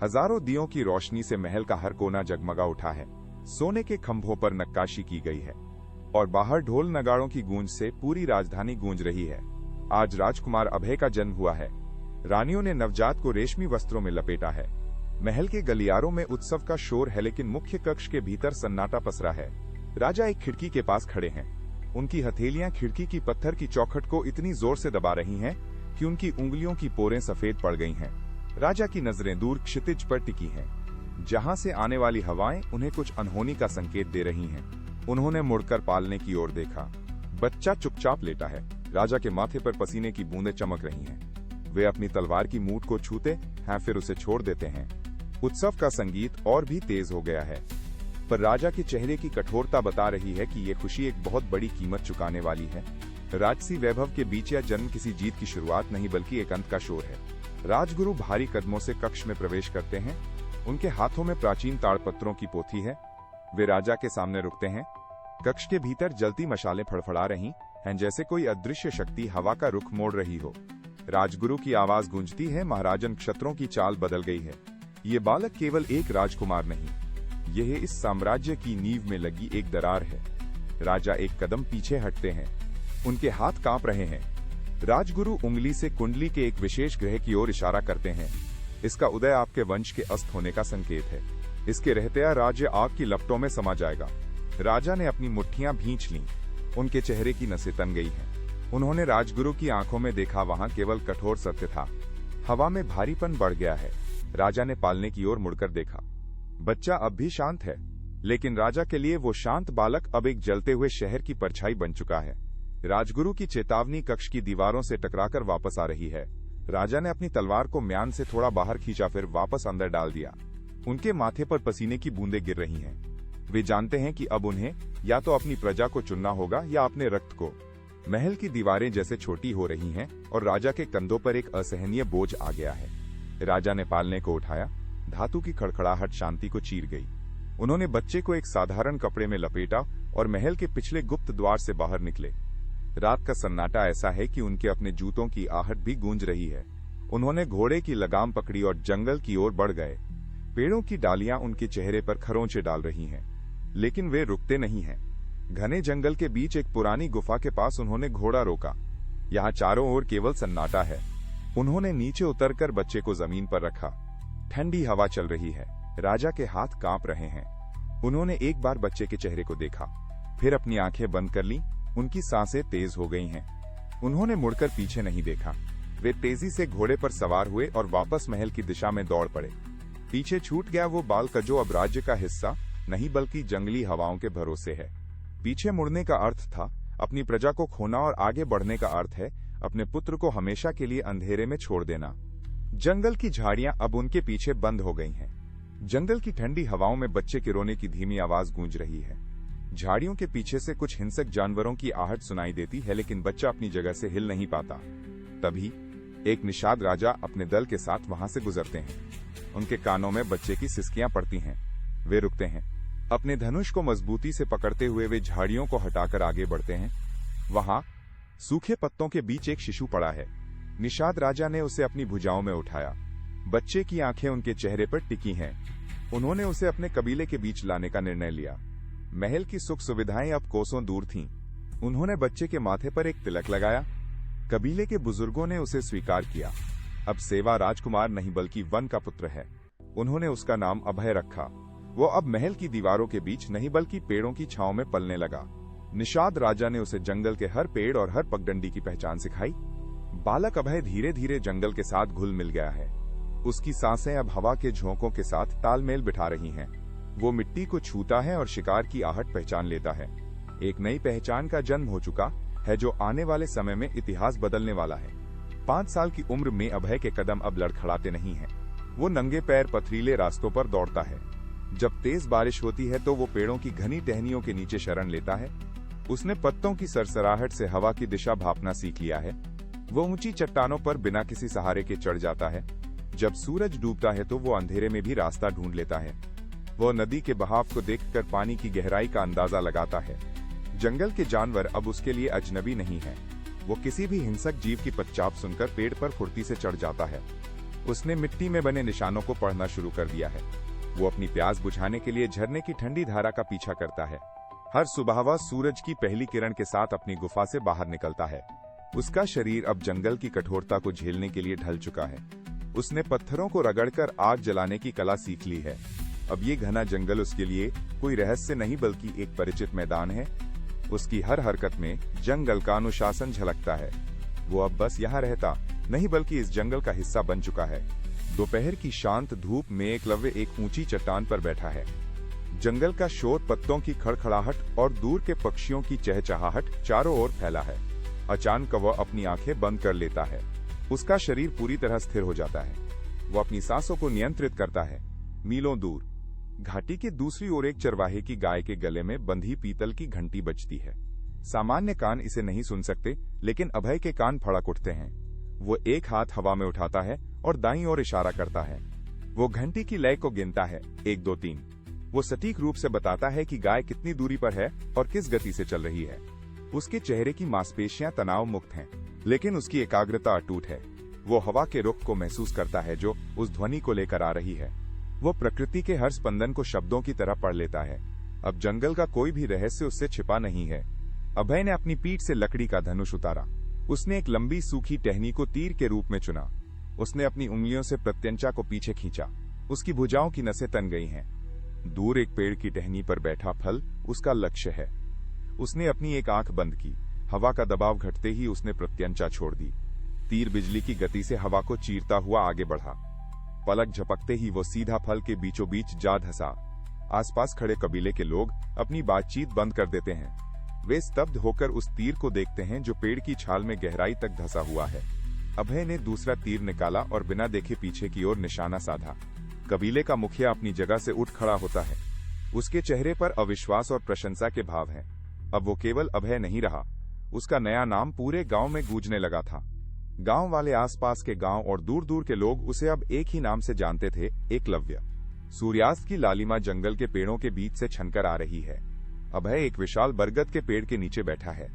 हजारों दियों की रोशनी से महल का हर कोना जगमगा उठा है। सोने के खंभों पर नक्काशी की गई है और बाहर ढोल नगाड़ों की गूंज से पूरी राजधानी गूंज रही है। आज राजकुमार अभय का जन्म हुआ है। रानियों ने नवजात को रेशमी वस्त्रों में लपेटा है। महल के गलियारों में उत्सव का शोर है, लेकिन मुख्य कक्ष के भीतर सन्नाटा पसरा है। राजा एक खिड़की के पास खड़े हैं। उनकी हथेलियां खिड़की की पत्थर की चौखट को इतनी जोर से दबा रही हैं कि उनकी उंगलियों की पोरें सफेद पड़ गई हैं। राजा की नजरें दूर क्षितिज पर टिकी हैं, जहां से आने वाली हवाएं उन्हें कुछ अनहोनी का संकेत दे रही हैं। उन्होंने मुड़कर पालने की ओर देखा। बच्चा चुपचाप लेटा है। राजा के माथे पर पसीने की बूंदें चमक रही हैं। वे अपनी तलवार की मूठ को छूते हैं, फिर उसे छोड़ देते हैं। उत्सव का संगीत और भी तेज हो गया है, पर राजा के चेहरे की कठोरता बता रही है कि ये खुशी एक बहुत बड़ी कीमत चुकाने वाली है। राजसी वैभव के बीच यह जन्म किसी जीत की शुरुआत नहीं, बल्कि एक अंत का शोर है। राजगुरु भारी कदमों से कक्ष में प्रवेश करते हैं। उनके हाथों में प्राचीन ताड़पत्रों की पोथी है। वे राजा के सामने रुकते हैं। कक्ष के भीतर जलती मशालें फड़फड़ा रही हैं, जैसे कोई अदृश्य शक्ति हवा का रुख मोड़ रही हो। राजगुरु की आवाज गूंजती है, महाराजन क्षत्रों की चाल बदल गई है। ये बालक केवल एक राजकुमार नहीं, यह इस साम्राज्य की नींव में लगी एक दरार है। राजा एक कदम पीछे हटते हैं। उनके हाथ कांप रहे हैं। राजगुरु उंगली से कुंडली के एक विशेष ग्रह की ओर इशारा करते हैं। इसका उदय आपके वंश के अस्त होने का संकेत है। इसके रहते राज्य आग की लपटों में समा जाएगा। राजा ने अपनी मुट्ठियां भींच लीं। उनके चेहरे की नसें तन गई हैं। उन्होंने राजगुरु की आंखों में देखा, वहां केवल कठोर सत्य था। हवा में भारीपन बढ़ गया है। राजा ने पालने की ओर मुड़कर देखा। बच्चा अब भी शांत है, लेकिन राजा के लिए वो शांत बालक अब एक जलते हुए शहर की परछाई बन चुका है। राजगुरु की चेतावनी कक्ष की दीवारों से टकराकर वापस आ रही है। राजा ने अपनी तलवार को म्यान से थोड़ा बाहर खींचा, फिर वापस अंदर डाल दिया। उनके माथे पर पसीने की बूंदें गिर रही हैं। वे जानते हैं कि अब उन्हें या तो अपनी प्रजा को चुनना होगा या अपने रक्त को। महल की दीवारें जैसे छोटी हो रही हैं और राजा के कंधों पर एक असहनीय बोझ आ गया है। राजा ने पालने को उठाया। धातु की खड़खड़ाहट शांति को चीर गई। उन्होंने बच्चे को एक साधारण कपड़े में लपेटा और महल के पिछले गुप्त द्वार से बाहर निकले। रात का सन्नाटा ऐसा है कि उनके अपने जूतों की आहट भी गूंज रही है। उन्होंने घोड़े की लगाम पकड़ी और जंगल की ओर बढ़ गए। पेड़ों की डालियां उनके चेहरे पर खरोंचे डाल रही हैं, लेकिन वे रुकते नहीं हैं। घने जंगल के बीच एक पुरानी गुफा के पास उन्होंने घोड़ा रोका। यहाँ चारों ओर केवल सन्नाटा है। उन्होंने नीचे उतरकर बच्चे को जमीन पर रखा। ठंडी हवा चल रही है। राजा के हाथ कांप रहे हैं। उन्होंने एक बार बच्चे के चेहरे को देखा, फिर अपनी आंखें बंद कर लीं। उनकी सांसें तेज हो गई हैं। उन्होंने मुड़कर पीछे नहीं देखा। वे तेजी से घोड़े पर सवार हुए और वापस महल की दिशा में दौड़ पड़े। पीछे छूट गया वो बालक जो अब राज्य का हिस्सा नहीं, बल्कि जंगली हवाओं के भरोसे है। पीछे मुड़ने का अर्थ था अपनी प्रजा को खोना, और आगे बढ़ने का अर्थ है अपने पुत्र को हमेशा के लिए अंधेरे में छोड़ देना। जंगल की झाड़ियां अब उनके पीछे बंद हो गई हैं। जंगल की ठंडी हवाओं में बच्चे के रोने की धीमी आवाज गूंज रही है। झाड़ियों के पीछे से कुछ हिंसक जानवरों की आहट सुनाई देती है, लेकिन बच्चा अपनी जगह से हिल नहीं पाता। तभी एक निषाद राजा अपने दल के साथ वहां से गुजरते हैं। उनके कानों में बच्चे की सिसकियां पड़ती हैं। वे रुकते हैं। अपने धनुष को मजबूती से पकड़ते हुए वे झाड़ियों को हटाकर आगे बढ़ते हैं। वहां सूखे पत्तों के बीच एक शिशु पड़ा है। निषाद राजा ने उसे अपनी भुजाओं में उठाया। बच्चे की आंखें उनके चेहरे पर टिकी हैं। उन्होंने उसे अपने कबीले के बीच लाने का निर्णय लिया। महल की सुख सुविधाएं अब कोसों दूर थीं। उन्होंने बच्चे के माथे पर एक तिलक लगाया। कबीले के बुजुर्गों ने उसे स्वीकार किया। अब सेवा राजकुमार नहीं, बल्कि वन का पुत्र है। उन्होंने उसका नाम अभय रखा। वो अब महल की दीवारों के बीच नहीं, बल्कि पेड़ों की छांव में पलने लगा। निषाद राजा ने उसे जंगल के हर पेड़ और हर पगडंडी की पहचान सिखाई। बालक अभय धीरे धीरे जंगल के साथ घुल मिल गया है। उसकी सांसें अब हवा के झोंकों के साथ तालमेल बिठा रही हैं। वो मिट्टी को छूता है और शिकार की आहट पहचान लेता है। एक नई पहचान का जन्म हो चुका है, जो आने वाले समय में इतिहास बदलने वाला है। 5 साल की उम्र में अभय के कदम अब लड़खड़ाते नहीं हैं। वो नंगे पैर पथरीले रास्तों पर दौड़ता है। जब तेज बारिश होती है तो वो पेड़ों की घनी टहनियों के नीचे शरण लेता है। उसने पत्तों की सरसराहट से हवा की दिशा भांपना सीख लिया है। वो ऊंची चट्टानों पर बिना किसी सहारे के चढ़ जाता है। जब सूरज डूबता है तो वो अंधेरे में भी रास्ता ढूंढ लेता है। वो नदी के बहाव को देखकर पानी की गहराई का अंदाजा लगाता है। जंगल के जानवर अब उसके लिए अजनबी नहीं है। वो किसी भी हिंसक जीव की पदचाप सुनकर पेड़ पर फुर्ती से चढ़ जाता है। उसने मिट्टी में बने निशानों को पढ़ना शुरू कर दिया है। वो अपनी प्यास बुझाने के लिए झरने की ठंडी धारा का पीछा करता है। हर सुबह वह सूरज की पहली किरण के साथ अपनी गुफा से बाहर निकलता है। उसका शरीर अब जंगल की कठोरता को झेलने के लिए ढल चुका है। उसने पत्थरों को रगड़कर आग जलाने की कला सीख ली है। अब ये घना जंगल उसके लिए कोई रहस्य नहीं बल्कि एक परिचित मैदान है। उसकी हर हरकत में जंगल का अनुशासन झलकता है। वो अब बस यहाँ रहता नहीं बल्कि इस जंगल का हिस्सा बन चुका है। दोपहर की शांत धूप में एकलव्य एक ऊंची चट्टान पर बैठा है। जंगल का शोर, पत्तों की खड़खड़ाहट और दूर के पक्षियों की चहचहाहट चारों ओर फैला है। अचानक वह अपनी आंखें बंद कर लेता है। उसका शरीर पूरी तरह स्थिर हो जाता है। वो अपनी सांसों को नियंत्रित करता है। मीलों दूर घाटी के दूसरी ओर एक चरवाहे की गाय के गले में बंधी पीतल की घंटी बजती है। सामान्य कान इसे नहीं सुन सकते, लेकिन अभय के कान फड़क उठते हैं। वो एक हाथ हवा में उठाता है और दाईं ओर इशारा करता है। वो घंटी की लय को गिनता है, 1 2 3। वो सटीक रूप से बताता है कि गाय कितनी दूरी पर है और किस गति से चल रही है। उसके चेहरे की मांसपेशियां तनाव मुक्त हैं, लेकिन उसकी एकाग्रता अटूट है। वो हवा के रुख को महसूस करता है जो उस ध्वनि को लेकर आ रही है। वो प्रकृति के हर स्पंदन को शब्दों की तरह पढ़ लेता है। अब जंगल का कोई भी रहस्य उससे छिपा नहीं है। अभय ने अपनी पीठ से लकड़ी का धनुष उतारा। उसने एक लंबी सूखी टहनी को तीर के रूप में चुना। उसने अपनी उंगलियों से प्रत्यंचा को पीछे खींचा। उसकी भुजाओं की नसें तन गई हैं। दूर एक पेड़ की टहनी पर बैठा फल उसका लक्ष्य है। उसने अपनी एक आंख बंद की। हवा का दबाव घटते ही उसने प्रत्यंचा छोड़ दी। तीर बिजली की गति से हवा को चीरता हुआ आगे बढ़ा। पलक झपकते ही वो सीधा फल के बीचों बीच जा धंसा। आसपास खड़े कबीले के लोग अपनी बातचीत बंद कर देते हैं। वे स्तब्ध होकर उस तीर को देखते हैं जो पेड़ की छाल में गहराई तक धंसा हुआ है। अभय ने दूसरा तीर निकाला और बिना देखे पीछे की ओर निशाना साधा। कबीले का मुखिया अपनी जगह से उठ खड़ा होता है। उसके चेहरे पर अविश्वास और प्रशंसा के भाव हैं। अब वो केवल अभय नहीं रहा, उसका नया नाम पूरे गांव में गूंजने लगा था। गांव वाले, आसपास के गांव और दूर दूर के लोग उसे अब एक ही नाम से जानते थे, एकलव्य। सूर्यास्त की लालिमा जंगल के पेड़ों के बीच से छनकर आ रही है। अभय एक विशाल बरगद के पेड़ के नीचे बैठा है।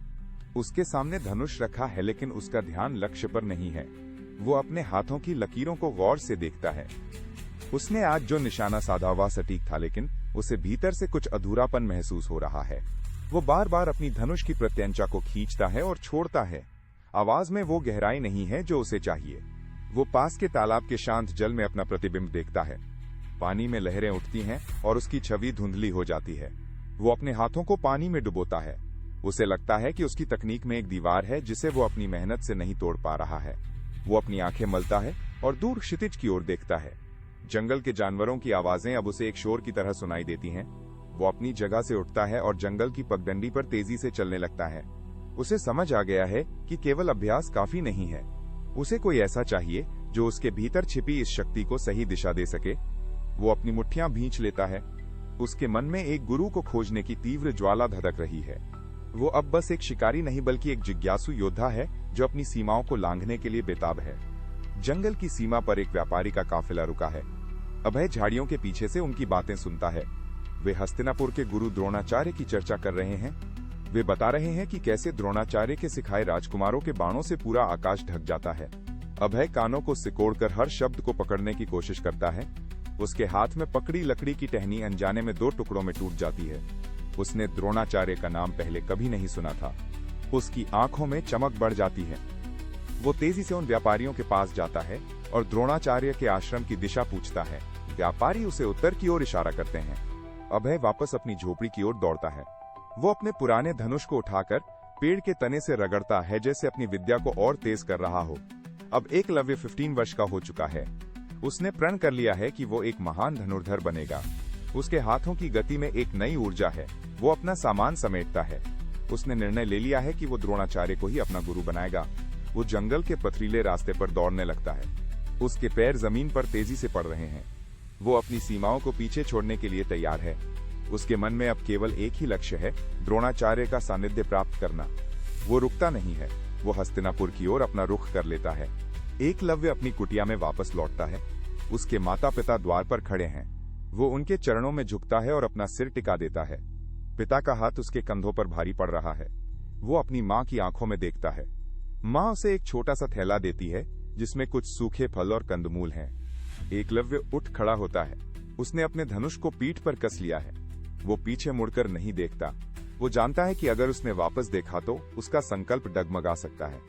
उसके सामने धनुष रखा है, लेकिन उसका ध्यान लक्ष्य पर नहीं है। वो अपने हाथों की लकीरों को गौर से देखता है। उसने आज जो निशाना साधा वह सटीक था, लेकिन उसे भीतर से कुछ अधूरापन महसूस हो रहा है। वो बार बार अपनी धनुष की प्रत्यंचा को खींचता है और छोड़ता है। आवाज में वो गहराई नहीं है जो उसे चाहिए। वो पास के तालाब के शांत जल में अपना प्रतिबिंब देखता है। पानी में लहरें उठती हैं और उसकी छवि धुंधली हो जाती है। वो अपने हाथों को पानी में डुबोता है। उसे लगता है कि उसकी तकनीक में एक दीवार है जिसे वो अपनी मेहनत से नहीं तोड़ पा रहा है। वो अपनी आंखें मलता है और दूर क्षितिज की ओर देखता है। जंगल के जानवरों की आवाजें अब उसे एक शोर की तरह सुनाई देती हैं। वो अपनी जगह से उठता है और जंगल की पगडंडी पर तेजी से चलने लगता है। उसे समझ आ गया है कि केवल अभ्यास काफी नहीं है। उसे कोई ऐसा चाहिए जो उसके भीतर छिपी इस शक्ति को सही दिशा दे सके। वो अपनी मुट्ठियां भींच लेता है। उसके मन में एक गुरु को खोजने की तीव्र ज्वाला धधक रही है। वो अब बस एक शिकारी नहीं बल्कि एक जिज्ञासु योद्धा है जो अपनी सीमाओं को लांघने के लिए बेताब है। जंगल की सीमा पर एक व्यापारी का काफिला रुका है। अभय झाड़ियों के पीछे से उनकी बातें सुनता है। वे हस्तिनापुर के गुरु द्रोणाचार्य की चर्चा कर रहे हैं। वे बता रहे हैं कि कैसे द्रोणाचार्य के सिखाए राजकुमारों के बाणों से पूरा आकाश ढक जाता है। अभय कानों को सिकोड़कर हर शब्द को पकड़ने की कोशिश करता है। उसके हाथ में पकड़ी लकड़ी की टहनी अनजाने में 2 टुकड़ों में टूट जाती है। उसने द्रोणाचार्य का नाम पहले कभी नहीं सुना था। उसकी आंखों में चमक बढ़ जाती है। वो तेजी से उन व्यापारियों के पास जाता है और द्रोणाचार्य के आश्रम की दिशा पूछता है। व्यापारी उसे उत्तर की ओर इशारा करते हैं। अभय वापस अपनी झोपड़ी की ओर दौड़ता है। वो अपने पुराने धनुष को उठाकर पेड़ के तने से रगड़ता है, जैसे अपनी विद्या को और तेज कर रहा हो। अब एकलव्य 15 वर्ष का हो चुका है। उसने प्रण कर लिया है कि वो एक महान धनुर्धर बनेगा। उसके हाथों की गति में एक नई ऊर्जा है। वो अपना सामान समेटता है। उसने निर्णय ले लिया है कि वो द्रोणाचार्य को ही अपना गुरु बनाएगा। वो जंगल के पथरीले रास्ते पर दौड़ने लगता है। उसके पैर जमीन पर तेजी से पड़ रहे हैं। वो अपनी सीमाओं को पीछे छोड़ने के लिए तैयार है। उसके मन में अब केवल एक ही लक्ष्य है, द्रोणाचार्य का सानिध्य प्राप्त करना। वो रुकता नहीं है। वो हस्तिनापुर की ओर अपना रुख कर लेता है। एकलव्य अपनी कुटिया में वापस लौटता है। उसके माता पिता द्वार पर खड़े हैं। वो उनके चरणों में झुकता है और अपना सिर टिका देता है। पिता का हाथ उसके कंधों पर भारी पड़ रहा है। वो अपनी माँ की आंखों में देखता है। माँ उसे एक छोटा सा थैला देती है जिसमें कुछ सूखे फल और कंदमूल हैं। एकलव्य उठ खड़ा होता है। उसने अपने धनुष को पीठ पर कस लिया है। वो पीछे मुड़कर नहीं देखता। वो जानता है कि अगर उसने वापस देखा तो उसका संकल्प डगमगा सकता है।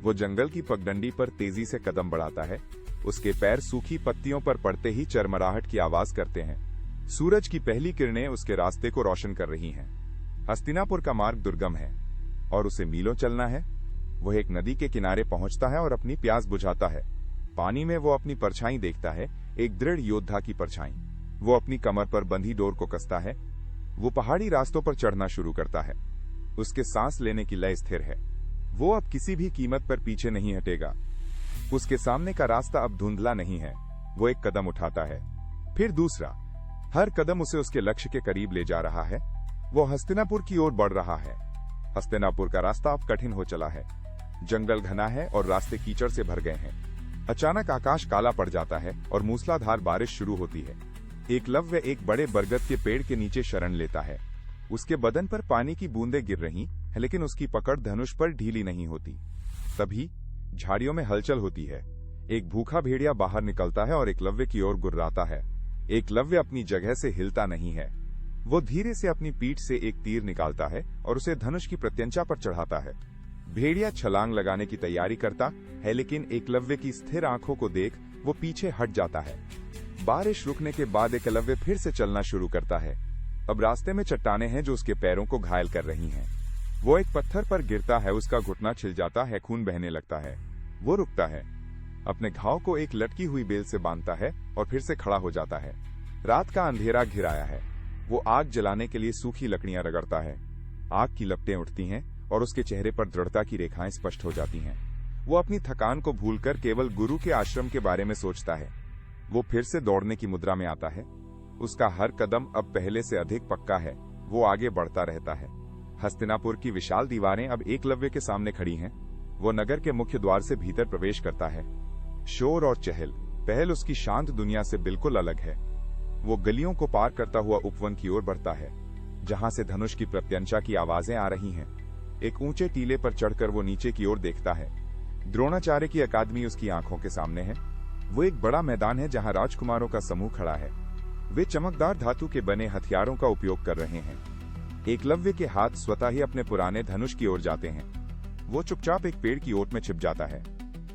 वो जंगल की पगडंडी पर तेजी से कदम बढ़ाता है। उसके पैर सूखी पत्तियों पर पड़ते ही चरमराहट की आवाज करते हैं। सूरज की पहली किरणें उसके रास्ते को रोशन कर रही हैं। हस्तिनापुर का मार्ग दुर्गम है और उसे मीलों चलना है। वो एक नदी के किनारे पहुंचता है और अपनी प्यास बुझाता है। पानी में वो अपनी परछाई देखता है, एक दृढ़ योद्धा की परछाई। वो अपनी कमर पर बंधी डोर को कसता है। वो पहाड़ी रास्तों पर चढ़ना शुरू करता है। उसके सांस लेने की लय स्थिर है। वो अब किसी भी कीमत पर पीछे नहीं हटेगा। उसके सामने का रास्ता अब धुंधला नहीं है। वो एक कदम उठाता है, फिर दूसरा। हर कदम उसे उसके लक्ष्य के करीब ले जा रहा है। वो हस्तिनापुर की ओर बढ़ रहा है। हस्तिनापुर का रास्ता अब कठिन हो चला है। जंगल घना है और रास्ते कीचड़ से भर गए हैं। अचानक आकाश काला पड़ जाता है और मूसलाधार बारिश शुरू होती है। एकलव्य एक बड़े बरगद के पेड़ के नीचे शरण लेता है। उसके बदन पर पानी की बूंदें गिर रही हैं, लेकिन उसकी पकड़ धनुष पर ढीली नहीं होती। तभी झाड़ियों में हलचल होती है। एक भूखा भेड़िया बाहर निकलता है और एकलव्य की ओर गुर्राता है। एकलव्य अपनी जगह से हिलता नहीं है। वो धीरे से अपनी पीठ से एक तीर निकालता है और उसे धनुष की प्रत्यंचा पर चढ़ाता है। भेड़िया छलांग लगाने की तैयारी करता है, लेकिन एकलव्य की स्थिर आंखों को देख वो पीछे हट जाता है। बारिश रुकने के बाद एकलव्य फिर से चलना शुरू करता है। अब रास्ते में चट्टानें हैं जो उसके पैरों को घायल कर रही हैं। वो एक पत्थर पर गिरता है, उसका घुटना छिल जाता है, खून बहने लगता है। वो रुकता है, अपने घाव को एक लटकी हुई बेल से बांधता है और फिर से खड़ा हो जाता है। रात का अंधेरा घिर आया है। वो आग जलाने के लिए सूखी लकड़ियां रगड़ता है। आग की लपटें उठती हैं और उसके चेहरे पर दृढ़ता की रेखाएं स्पष्ट हो जाती हैं। वो अपनी थकान को भूलकर केवल गुरु के आश्रम के बारे में सोचता है। वो फिर से दौड़ने की मुद्रा में आता है। उसका हर कदम अब पहले से अधिक पक्का है। वो आगे बढ़ता रहता है। हस्तिनापुर की विशाल दीवारें अब एकलव्य के सामने खड़ी हैं। वो नगर के मुख्य द्वार से भीतर प्रवेश करता है। शोर और चहल पहल उसकी शांत दुनिया से बिल्कुल अलग है। वो गलियों को पार करता हुआ उपवन की ओर बढ़ता है, जहां से धनुष की प्रत्यंचा की आवाजें आ रही हैं। एक ऊंचे टीले पर चढ़कर वो नीचे की ओर देखता है। द्रोणाचार्य की अकादमी उसकी आंखों के सामने है। वो एक बड़ा मैदान है जहां राजकुमारों का समूह खड़ा है। वे चमकदार धातु के बने हथियारों का उपयोग कर रहे हैं। एकलव्य के हाथ स्वतः ही अपने पुराने धनुष की ओर जाते हैं। वो चुपचाप एक पेड़ की ओट में छिप जाता है।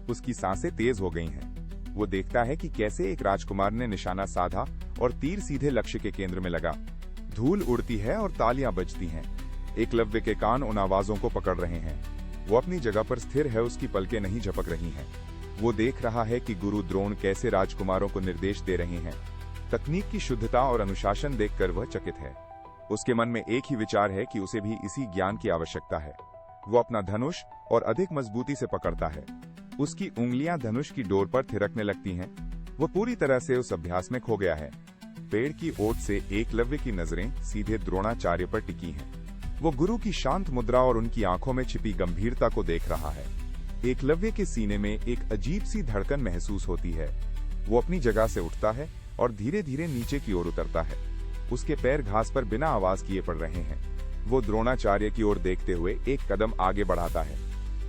उसकी सांसें तेज हो गई हैं। वो देखता है कि कैसे एक राजकुमार ने निशाना साधा और तीर सीधे लक्ष्य के केंद्र में लगा। धूल उड़ती है और तालियां बजती हैं। एकलव्य के कान उन आवाजों को पकड़ रहे हैं। वो अपनी जगह पर स्थिर है, उसकी पलकें नहीं झपक रही हैं। वो देख रहा है कि गुरु द्रोण कैसे राजकुमारों को निर्देश दे रहे हैं। तकनीक की शुद्धता और अनुशासन देखकर वह चकित है। उसके मन में एक ही विचार है कि उसे भी इसी ज्ञान की आवश्यकता है। वो अपना धनुष और अधिक मजबूती से पकड़ता है। उसकी उंगलियां धनुष की डोर पर थिरकने लगती हैं। वो पूरी तरह से उस अभ्यास में खो गया है। पेड़ की ओट से एकलव्य की नजरें सीधे द्रोणाचार्य पर टिकी हैं। वो गुरु की शांत मुद्रा और उनकी आंखों में छिपी गंभीरता को देख रहा है। एकलव्य के सीने में एक अजीब सी धड़कन महसूस होती है। वो अपनी जगह से उठता है और धीरे धीरे नीचे की ओर उतरता है। उसके पैर घास पर बिना आवाज किए पड़ रहे हैं। वो द्रोणाचार्य की ओर देखते हुए एक कदम आगे बढ़ाता है।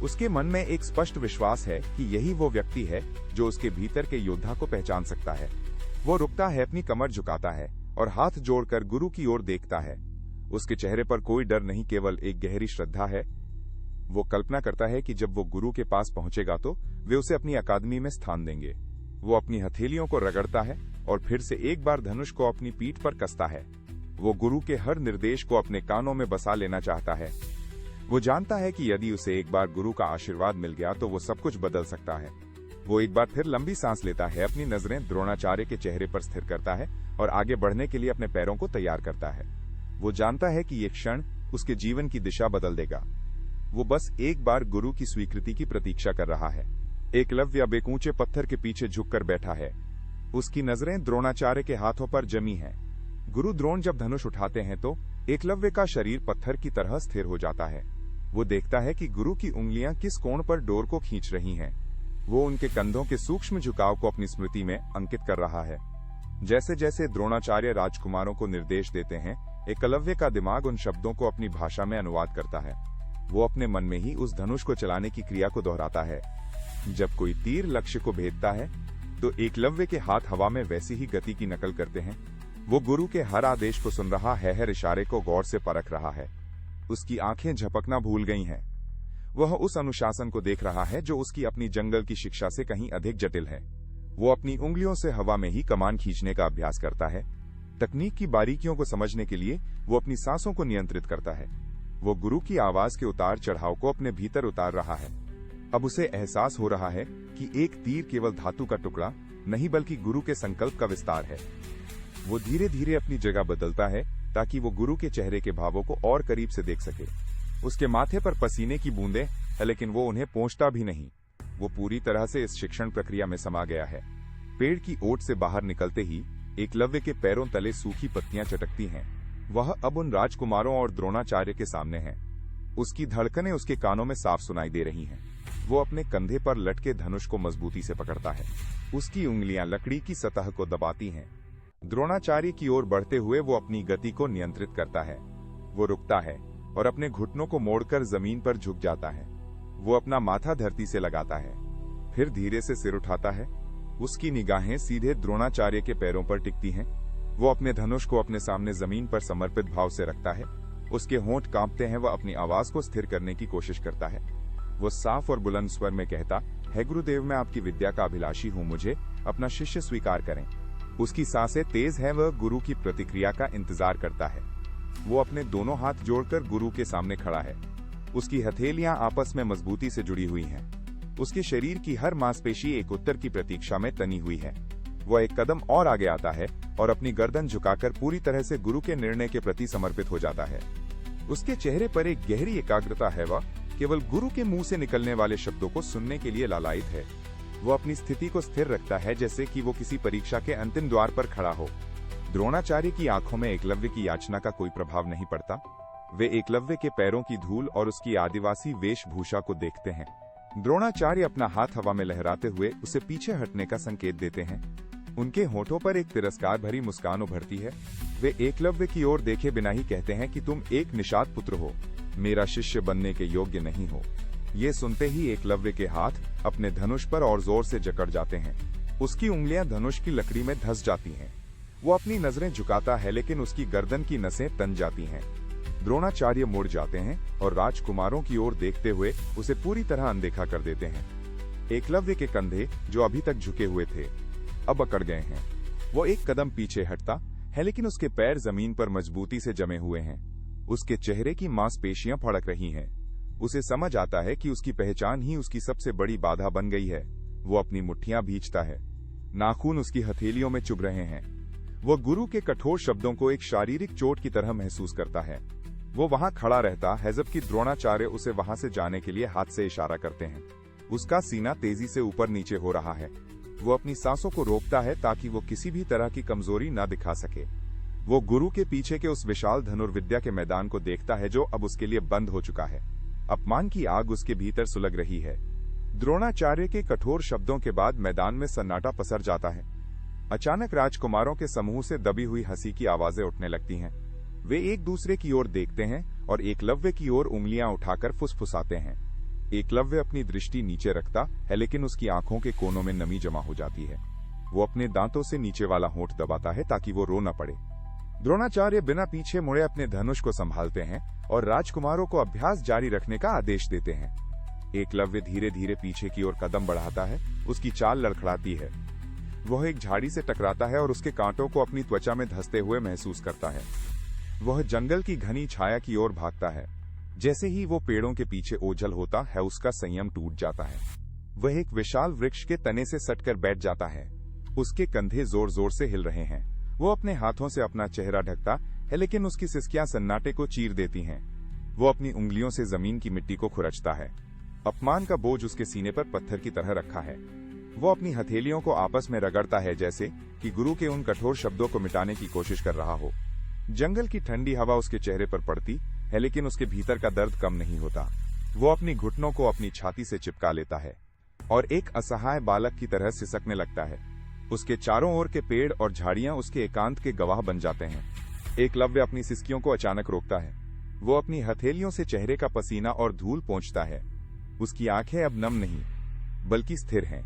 उसके मन में एक स्पष्ट विश्वास है कि यही वो व्यक्ति है जो उसके भीतर के योद्धा को पहचान सकता है। वो रुकता है, अपनी कमर झुकाता है और हाथ जोड़कर गुरु की ओर देखता है। उसके चेहरे पर कोई डर नहीं, केवल एक गहरी श्रद्धा है। वो कल्पना करता है कि जब वो गुरु के पास पहुंचेगा तो वे उसे अपनी अकादमी में स्थान देंगे। वो अपनी हथेलियों को रगड़ता है और फिर से एक बार धनुष को अपनी पीठ पर कसता है। वो गुरु के हर निर्देश को अपने कानों में बसा लेना चाहता है। वो जानता है कि यदि उसे एक बार गुरु का आशीर्वाद मिल गया तो वो सब कुछ बदल सकता है। वो एक बार फिर लंबी सांस लेता है, अपनी नजरें द्रोणाचार्य के चेहरे पर स्थिर करता है और आगे बढ़ने के लिए अपने पैरों को तैयार करता है। वो जानता है कि ये क्षण उसके जीवन की दिशा बदल देगा। वो बस एक बार गुरु की स्वीकृति की प्रतीक्षा कर रहा है। एकलव्य अब एक ऊंचे पत्थर के पीछे झुककर बैठा है। उसकी नजरें द्रोणाचार्य के हाथों पर जमी हैं। गुरु द्रोण जब धनुष उठाते हैं तो एकलव्य का शरीर पत्थर की तरह स्थिर हो जाता है। वो देखता है कि गुरु की उंगलियां किस कोण पर डोर को खींच रही हैं। वो उनके कंधों के सूक्ष्म झुकाव को अपनी स्मृति में अंकित कर रहा है। जैसे जैसे द्रोणाचार्य राजकुमारों को निर्देश देते हैं, एकलव्य का दिमाग उन शब्दों को अपनी भाषा में अनुवाद करता है। वो अपने मन में ही उस धनुष को चलाने की क्रिया को दोहराता है। जब कोई तीर लक्ष्य को भेदता है तो एकलव्य के हाथ हवा में वैसी ही गति की नकल करते हैं। वो गुरु के हर आदेश को सुन रहा है, हर इशारे को गौर से परख रहा है। उसकी आंखें झपकना भूल गई हैं। वह उस अनुशासन को देख रहा है जो उसकी अपनी जंगल की शिक्षा से कहीं अधिक जटिल है। वो अपनी उंगलियों से हवा में ही कमान खींचने का अभ्यास करता है। तकनीक की बारीकियों को समझने के लिए वो अपनी सांसों को नियंत्रित करता है। वो गुरु की आवाज के उतार चढ़ाव को अपने भीतर उतार रहा है। अब उसे एहसास हो रहा है कि एक तीर केवल धातु का टुकड़ा नहीं बल्कि गुरु के संकल्प का विस्तार है। वो धीरे धीरे अपनी जगह बदलता है ताकि वो गुरु के चेहरे के भावों को और करीब से देख सके। उसके माथे पर पसीने की बूंदें हैं, लेकिन वो उन्हें पोंछता भी नहीं। वो पूरी तरह से इस शिक्षण प्रक्रिया में समा गया है। पेड़ की ओट से बाहर निकलते ही एकलव्य के पैरों तले सूखी पत्तियां चटकती हैं। वह अब उन राजकुमारों और द्रोणाचार्य के सामने है। उसकी धड़कनें उसके कानों में साफ सुनाई दे रही हैं। वो अपने कंधे पर लटके धनुष को मजबूती से पकड़ता है। उसकी उंगलियां लकड़ी की सतह को दबाती हैं। द्रोणाचार्य की ओर बढ़ते हुए वो अपनी गति को नियंत्रित करता है। वो रुकता है और अपने घुटनों को मोड़कर जमीन पर झुक जाता है। वो अपना माथा धरती से लगाता है, फिर धीरे से सिर उठाता है। उसकी निगाहें सीधे द्रोणाचार्य के पैरों पर टिकती हैं। वो अपने धनुष को अपने सामने जमीन पर समर्पित भाव से रखता है। उसके होंठ कांपते हैं। वह अपनी आवाज को स्थिर करने की कोशिश करता है। वो साफ और बुलंद स्वर में कहता है, गुरुदेव, मैं आपकी विद्या का अभिलाषी हूँ, मुझे अपना शिष्य स्वीकार करें। उसकी सांसें तेज हैं। वह गुरु की प्रतिक्रिया का इंतजार करता है। वो अपने दोनों हाथ जोड़कर गुरु के सामने खड़ा है। उसकी हथेलियां आपस में मजबूती से जुड़ी हुई हैं। उसके शरीर की हर मांसपेशी एक उत्तर की प्रतीक्षा में तनी हुई है। वह एक कदम और आगे आता है और अपनी गर्दन झुकाकर पूरी तरह से गुरु के निर्णय के प्रति समर्पित हो जाता है। उसके चेहरे पर एक गहरी एकाग्रता है। वह केवल गुरु के मुंह से निकलने वाले शब्दों को सुनने के लिए लालायित है। वो अपनी स्थिति को स्थिर रखता है, जैसे कि वो किसी परीक्षा के अंतिम द्वार पर खड़ा हो। द्रोणाचार्य की आंखों में एकलव्य की याचना का कोई प्रभाव नहीं पड़ता। वे एकलव्य के पैरों की धूल और उसकी आदिवासी वेशभूषा को देखते हैं। द्रोणाचार्य अपना हाथ हवा में लहराते हुए उसे पीछे हटने का संकेत देते हैं। उनके होठों पर एक तिरस्कार भरी मुस्कान उभरती है। वे एकलव्य की ओर देखे बिना ही कहते हैं कि तुम एक निषाद पुत्र हो, मेरा शिष्य बनने के योग्य नहीं हो। ये सुनते ही एकलव्य के हाथ अपने धनुष पर और जोर से जकड़ जाते हैं। उसकी उंगलियां धनुष की लकड़ी में धंस जाती हैं। वो अपनी नजरें झुकाता है, लेकिन उसकी गर्दन की नसें तन जाती हैं। द्रोणाचार्य मुड़ जाते हैं और राजकुमारों की ओर देखते हुए उसे पूरी तरह अनदेखा कर देते हैं। एकलव्य के कंधे, जो अभी तक झुके हुए थे, अब अकड़ गए हैं। वो एक कदम पीछे हटता है, लेकिन उसके पैर जमीन पर मजबूती से जमे हुए हैं। उसके चेहरे की मांसपेशियां फड़क रही हैं। उसे समझ आता है कि उसकी पहचान ही उसकी सबसे बड़ी बाधा बन गई है। वो अपनी मुट्ठियां भींचता है। नाखून उसकी हथेलियों में चुभ रहे हैं। वो गुरु के कठोर शब्दों को एक शारीरिक चोट की तरह महसूस करता है। वो वहां खड़ा रहता है, जबकि द्रोणाचार्य उसे वहां से जाने के लिए हाथ से इशारा करते हैं। उसका सीना तेजी से ऊपर नीचे हो रहा है। वो अपनी सांसों को रोकता है ताकि वो किसी भी तरह की कमजोरी न दिखा सके। वो गुरु के पीछे के उस विशाल धनुर्विद्या के मैदान को देखता है, जो अब उसके लिए बंद हो चुका है। अपमान की आग उसके भीतर सुलग रही है। द्रोणाचार्य के कठोर शब्दों के बाद मैदान में सन्नाटा पसर जाता है। अचानक राजकुमारों के समूह से दबी हुई हंसी की आवाजें उठने लगती हैं। वे एक दूसरे की ओर देखते हैं और एकलव्य की ओर उंगलियां उठाकर फुसफुसाते हैं। एकलव्य अपनी दृष्टि नीचे रखता है, लेकिन उसकी आंखों के कोनों में नमी जमा हो जाती है। वो अपने दांतों से नीचे वाला होंठ दबाता है ताकि वो रो न पड़े। द्रोणाचार्य बिना पीछे मुड़े अपने धनुष को संभालते हैं और राजकुमारों को अभ्यास जारी रखने का आदेश देते हैं। एकलव्य धीरे धीरे पीछे की ओर कदम बढ़ाता है। उसकी चाल लड़खड़ाती है। वह एक झाड़ी से टकराता है और उसके कांटों को अपनी त्वचा में धंसते हुए महसूस करता है। वह जंगल की घनी छाया की ओर भागता है। जैसे ही वो पेड़ों के पीछे ओझल होता है, उसका संयम टूट जाता है। वह एक विशाल वृक्ष के तने से सटकर बैठ जाता है। उसके कंधे जोर जोर से हिल रहे हैं। वो अपने हाथों से अपना चेहरा ढकता है, लेकिन उसकी सिसकियां सन्नाटे को चीर देती हैं। वो अपनी उंगलियों से जमीन की मिट्टी को खुरचता है। अपमान का बोझ उसके सीने पर पत्थर की तरह रखा है। वो अपनी हथेलियों को आपस में रगड़ता है, जैसे कि गुरु के उन कठोर शब्दों को मिटाने की कोशिश कर रहा हो। जंगल की ठंडी हवा उसके चेहरे पर पड़ती है, लेकिन उसके भीतर का दर्द कम नहीं होता। वो अपनी घुटनों को अपनी छाती से चिपका लेता है और एक असहाय बालक की तरह सिसकने लगता है। उसके चारों ओर के पेड़ और झाड़ियां उसके एकांत के गवाह बन जाते हैं। एकलव्य अपनी सिसकियों को अचानक रोकता है। वो अपनी हथेलियों से चेहरे का पसीना और धूल पोंछता है। उसकी आंखें अब नम नहीं, बल्कि स्थिर हैं।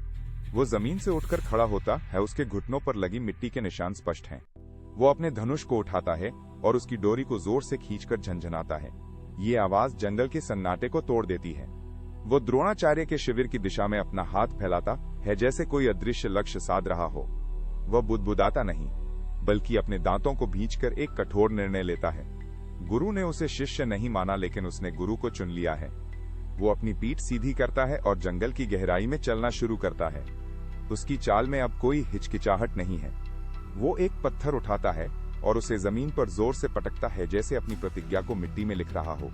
वो जमीन से उठकर खड़ा होता है, उसके घुटनों पर लगी मिट्टी के निशान स्पष्ट हैं। वो अपने धनुष को उठाता है और उसकी डोरी को जोर से खींचकर झंझनाता है। ये आवाज जंगल के सन्नाटे को तोड़ देती है। वो द्रोणाचार्य के शिविर की दिशा में अपना हाथ फैलाता है, जैसे कोई अदृश्य लक्ष्य साध रहा हो। वह बुदबुदाता नहीं, बल्कि अपने दांतों को भींचकर एक कठोर निर्णय लेता है। गुरु ने उसे शिष्य नहीं माना, लेकिन उसने गुरु को चुन लिया है। वो अपनी पीठ सीधी करता है और जंगल की गहराई में चलना शुरू करता है। उसकी चाल में अब कोई हिचकिचाहट नहीं है। वो एक पत्थर उठाता है और उसे जमीन पर जोर से पटकता है, जैसे अपनी प्रतिज्ञा को मिट्टी में लिख रहा हो।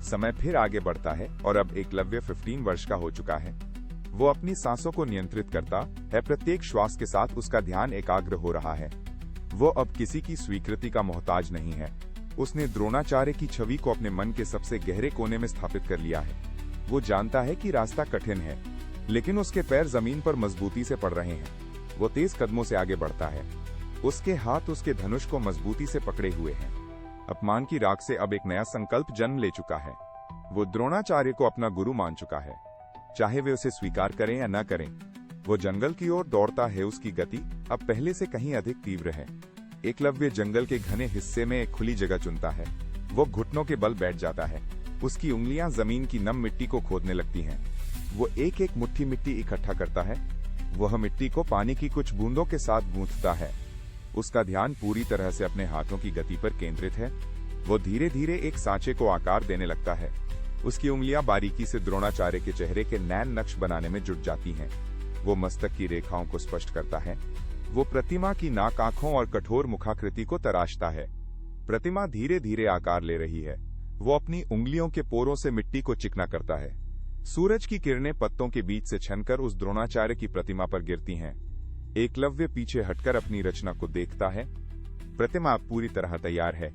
समय फिर आगे बढ़ता है और अब एकलव्य 15 वर्ष का हो चुका है। वो अपनी सांसों को नियंत्रित करता है, प्रत्येक श्वास के साथ उसका ध्यान एकाग्र हो रहा है। वो अब किसी की स्वीकृति का मोहताज नहीं है। उसने द्रोणाचार्य की छवि को अपने मन के सबसे गहरे कोने में स्थापित कर लिया है। वो जानता है कि रास्ता कठिन है, लेकिन उसके पैर जमीन पर मजबूती से पड़ रहे हैं। वो तेज कदमों से आगे बढ़ता है। उसके हाथ उसके धनुष को मजबूती से पकड़े हुए हैं। अपमान की राख से अब एक नया संकल्प जन्म ले चुका है। वो द्रोणाचार्य को अपना गुरु मान चुका है, चाहे वे उसे स्वीकार करें या न करें। वो जंगल की ओर दौड़ता है। उसकी गति अब पहले से कहीं अधिक तीव्र है। एकलव्य जंगल के घने हिस्से में एक खुली जगह चुनता है। वो घुटनों के बल बैठ जाता है। उसकी उंगलियां जमीन की नम मिट्टी को खोदने लगती हैं। वो एक एक मुट्ठी मिट्टी इकट्ठा करता है। वह मिट्टी को पानी की कुछ बूंदों के साथ गूंथता है। उसका ध्यान पूरी तरह से अपने हाथों की गति पर केंद्रित है। वो धीरे धीरे एक सांचे को आकार देने लगता है। उसकी उंगलियां बारीकी से द्रोणाचार्य के चेहरे के नैन नक्श बनाने में जुट जाती हैं। वो मस्तक की रेखाओं को स्पष्ट करता है। वो प्रतिमा की नाक, आंखों और कठोर मुखाकृति को तराशता है। प्रतिमा धीरे धीरे आकार ले रही है। वो अपनी उंगलियों के पोरों से मिट्टी को चिकना करता है। सूरज की किरणें पत्तों के बीच से छनकर उस द्रोणाचार्य की प्रतिमा पर गिरती हैं। एकलव्य पीछे हटकर अपनी रचना को देखता है। प्रतिमा पूरी तरह तैयार है।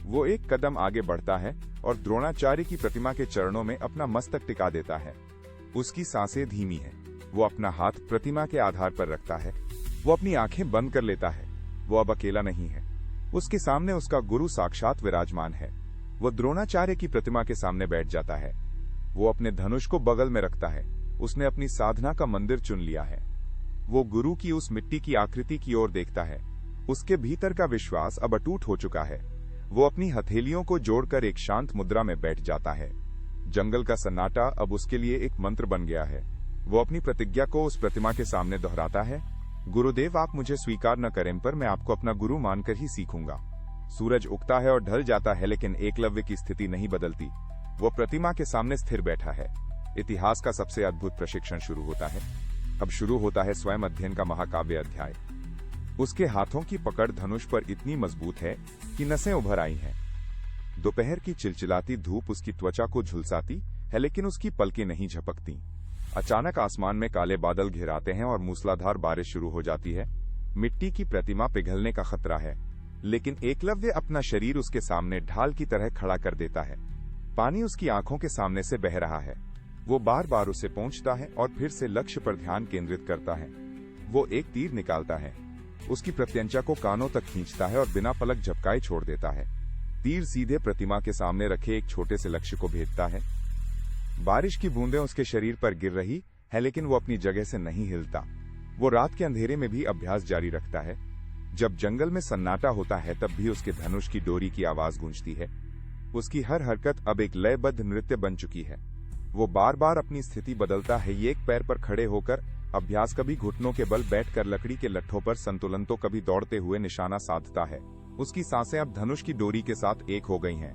वो एक कदम आगे बढ़ता है और द्रोणाचार्य की प्रतिमा के चरणों में अपना मस्तक टिका देता है। उसकी सांसें धीमी हैं। वो अपना हाथ प्रतिमा के आधार पर रखता है। वो अपनी आंखें बंद कर लेता है। वो अब अकेला नहीं है। उसके सामने उसका गुरु साक्षात विराजमान है। वो द्रोणाचार्य की प्रतिमा के सामने बैठ जाता है। वो अपने धनुष को बगल में रखता है। उसने अपनी साधना का मंदिर चुन लिया है। वो गुरु की उस मिट्टी की आकृति की ओर देखता है। उसके भीतर का विश्वास अब अटूट हो चुका है। वो अपनी हथेलियों को जोड़कर एक शांत मुद्रा में बैठ जाता है। जंगल का सन्नाटा अब उसके लिए एक मंत्र बन गया है। वो अपनी प्रतिज्ञा को उस प्रतिमा के सामने दोहराता है। गुरुदेव, आप मुझे स्वीकार न करें, पर मैं आपको अपना गुरु मानकर ही सीखूंगा। सूरज उगता है और ढल जाता है, लेकिन एकलव्य की स्थिति नहीं बदलती। वो प्रतिमा के सामने स्थिर बैठा है। इतिहास का सबसे अद्भुत प्रशिक्षण शुरू होता है। अब शुरू होता है स्वयं अध्ययन का महाकाव्य अध्याय। उसके हाथों की पकड़ धनुष पर इतनी मजबूत है कि नसें उभर आई हैं। दोपहर की चिलचिलाती धूप उसकी त्वचा को झुलसाती है, लेकिन उसकी पलकें नहीं झपकती। अचानक आसमान में काले बादल घिराते हैं और मूसलाधार बारिश शुरू हो जाती है। मिट्टी की प्रतिमा पिघलने का खतरा है, लेकिन एकलव्य अपना शरीर उसके सामने ढाल की तरह खड़ा कर देता है। पानी उसकी आंखों के सामने से बह रहा है। वो बार बार उसे पोंछता है और फिर से लक्ष्य पर ध्यान केंद्रित करता है। वो एक तीर निकालता है, उसकी प्रत्यंचा को कानों तक खींचता है और बिना पलक झपकाए छोड़ देता है। तीर सीधे प्रतिमा के सामने रखे एक छोटे से लक्ष्य को भेदता है। बारिश की बूंदें उसके शरीर पर गिर रही है, लेकिन वो अपनी जगह से नहीं हिलता। वो रात के अंधेरे में भी अभ्यास जारी रखता है। जब जंगल में सन्नाटा होता है, तब भी उसके धनुष की डोरी की आवाज गूंजती है। उसकी हर हरकत अब एक लयबद्ध नृत्य बन चुकी है। वो बार बार अपनी स्थिति बदलता है। ये एक पैर पर खड़े होकर अभ्यास, कभी घुटनों के बल बैठकर लकड़ी के लट्ठों पर संतुलन, तो कभी दौड़ते हुए निशाना साधता है। उसकी सांसें अब धनुष की डोरी के साथ एक हो गई हैं।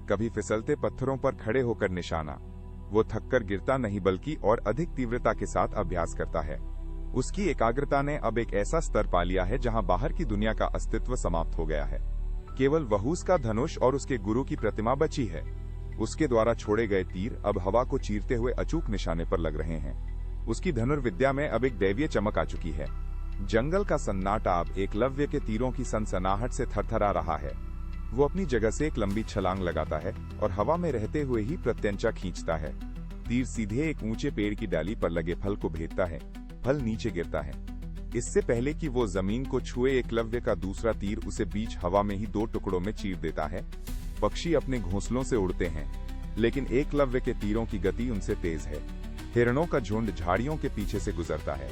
कभी फिसलते पत्थरों पर खड़े होकर निशाना। वो थककर गिरता नहीं, बल्कि और अधिक तीव्रता के साथ अभ्यास करता है। उसकी एकाग्रता ने अब एक ऐसा स्तर पा लिया है जहां बाहर की दुनिया का अस्तित्व समाप्त हो गया है। केवल वह उसका धनुष और उसके गुरु की प्रतिमा बची है। उसके द्वारा छोड़े गए तीर अब हवा को चीरते हुए अचूक निशाने पर लग रहे हैं। उसकी धनुर्विद्या में अब एक दैवीय चमक आ चुकी है। जंगल का सन्नाटा अब एकलव्य के तीरों की सनसनाहट से थरथरा रहा है। वो अपनी जगह से एक लंबी छलांग लगाता है और हवा में रहते हुए ही प्रत्यंचा खींचता है। तीर सीधे एक ऊंचे पेड़ की डाली पर लगे फल को भेदता है। फल नीचे गिरता है। इससे पहले कि वो जमीन को छुए, एकलव्य का दूसरा तीर उसे बीच हवा में ही 2 टुकड़ों में चीर देता है। पक्षी अपने घोंसलों से उड़ते हैं, लेकिन एकलव्य के तीरों की गति उनसे तेज है। हिरणों का झुंड झाड़ियों के पीछे से गुजरता है।